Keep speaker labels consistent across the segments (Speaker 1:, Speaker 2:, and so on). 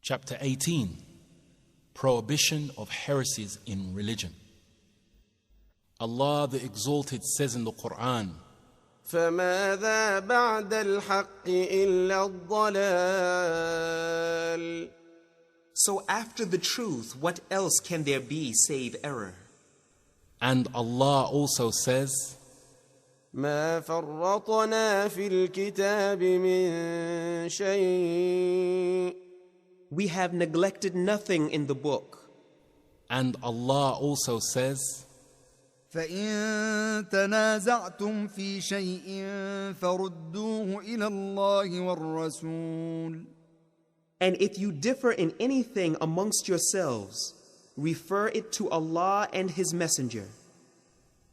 Speaker 1: Chapter 18. Prohibition of Heresies in Religion. Allah the Exalted says in the Quran,
Speaker 2: فَمَاذَا بَعْدَ الْحَقِّ إِلَّا الضَّلَالِ.
Speaker 3: So after the truth, what else can there be save error?
Speaker 1: and Allah also says,
Speaker 2: مَا فَرَّطْنَا فِي الْكِتَابِ مِنْ شَيْءٍ.
Speaker 3: We have neglected nothing in the book.
Speaker 1: and Allah also says,
Speaker 4: فإن تنازعتم في شيء فردوه إلى الله والرسول.
Speaker 3: And if you differ in anything amongst yourselves, refer it to Allah and His Messenger.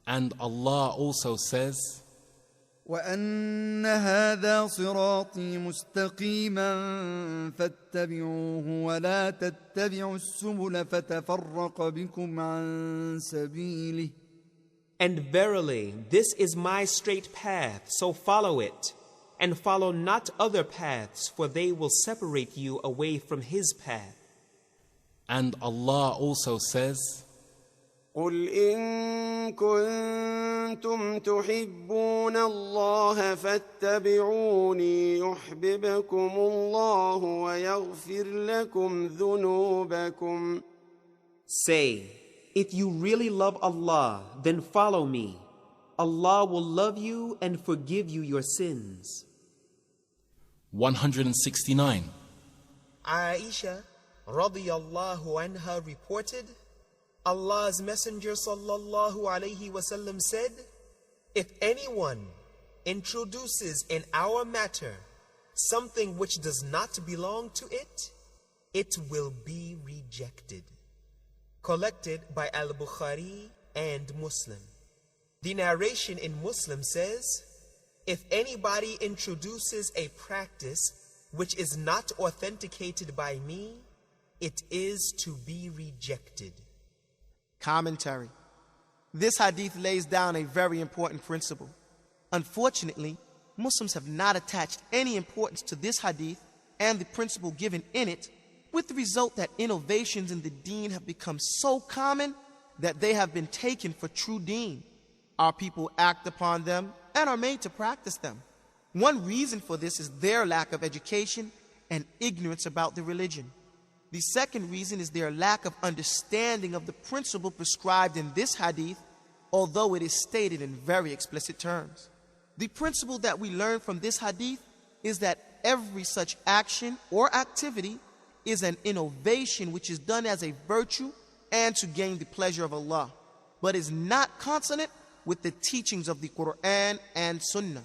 Speaker 1: and Allah also says,
Speaker 4: وأن هذا صراطي مستقيما فاتبعوه ولا تتبعوا السبل فتفرق بكم عن سبيله.
Speaker 3: And verily, this is my straight path, so follow it, and follow not other paths, for they will separate you away from His path.
Speaker 1: and Allah also says,
Speaker 2: قُلْ إِن كُنتُمْ تُحِبُّونَ اللَّهَ فَاتَّبِعُونِي يُحْبِبْكُمُ اللَّهُ وَيَغْفِرْ لَكُمْ ذُنُوبَكُمْ.
Speaker 3: Say, if you really love Allah, then follow me. Allah will love you and forgive you your sins.
Speaker 1: 169.
Speaker 5: Aisha radiyallahu anha reported, Allah's Messenger sallallahu alayhi wasallam said, if anyone introduces in our matter something which does not belong to it, it will be rejected. Collected by Al-Bukhari and Muslim. The narration in Muslim says, if anybody introduces a practice which is not authenticated by me, it is to be rejected.
Speaker 6: Commentary. This hadith lays down a very important principle. Unfortunately, Muslims have not attached any importance to this hadith and the principle given in it, with the result that innovations in the deen have become so common that they have been taken for true deen. Our people act upon them and are made to practice them. One reason for this is their lack of education and ignorance about the religion. The second reason is their lack of understanding of the principle prescribed in this hadith, although it is stated in very explicit terms. The principle that we learn from this hadith is that every such action or activity is an innovation which is done as a virtue and to gain the pleasure of Allah, but is not consonant with the teachings of the Quran and Sunnah,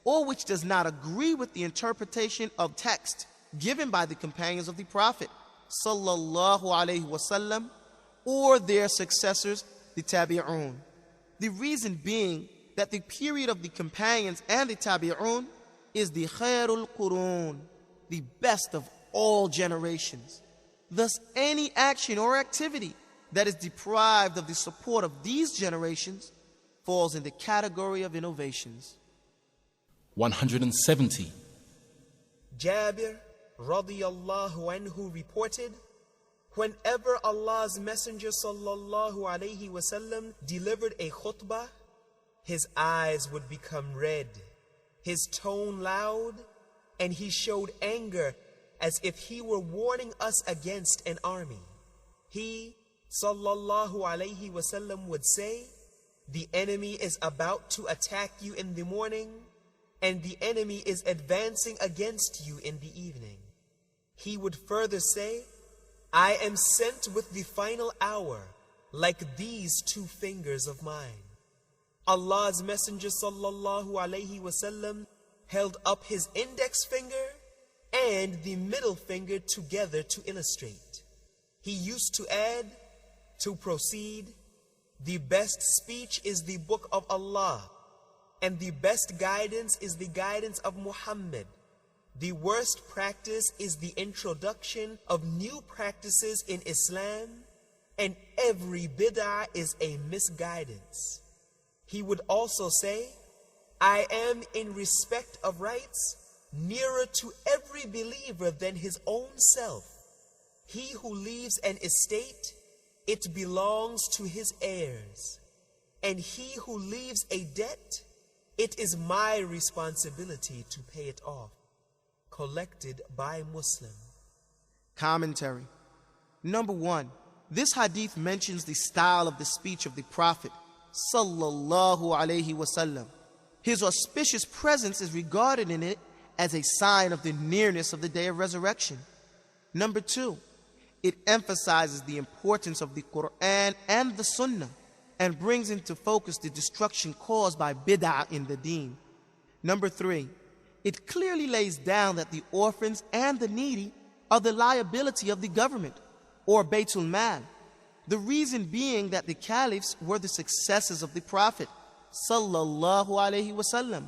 Speaker 6: or which does not agree with the interpretation of text given by the companions of the Prophet sallallahu alaihi wasallam or their successors, the Tabi'un. The reason being that the period of the companions and the Tabi'un is the Khairul Qurun, the best of all generations. Thus, any action or activity that is deprived of the support of these generations falls in the category of innovations.
Speaker 1: 170.
Speaker 5: Jabir radiyallahu anhu reported, whenever Allah's Messenger sallallahu alayhi wasallam delivered a khutbah, his eyes would become red, his tone loud, and he showed anger as if he were warning us against an army. He sallallahu alayhi wasallam would say, the enemy is about to attack you in the morning, and the enemy is advancing against you in the evening. He would further say, I am sent with the final hour, like these two fingers of mine. Allah's Messenger sallallahu alayhi wasallam held up his index finger and the middle finger together to illustrate. He used to add, to proceed, the best speech is the book of Allah, and the best guidance is the guidance of Muhammad. The worst practice is the introduction of new practices in Islam, and every bid'ah is a misguidance. He would also say, I am in respect of rights nearer to every believer than his own self, He who leaves an estate, it belongs to his heirs. And he who leaves a debt, it is my responsibility to pay it off. Collected by Muslim.
Speaker 6: Commentary. Number 1. This hadith mentions the style of the speech of the Prophet sallallahu alaihi wasallam. His auspicious presence is regarded in it as a sign of the nearness of the day of resurrection. Number 2. It emphasizes the importance of the Quran and the Sunnah and brings into focus the destruction caused by bid'ah in the deen. Number 3. It clearly lays down that the orphans and the needy are the liability of the government, or Baytul Mal. The reason being that the caliphs were the successors of the Prophet sallallahu alaihi wasallam,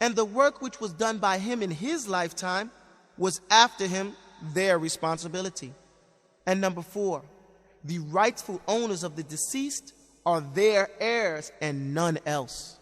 Speaker 6: and the work which was done by him in his lifetime was after him their responsibility. And number 4, the rightful owners of the deceased are their heirs and none else.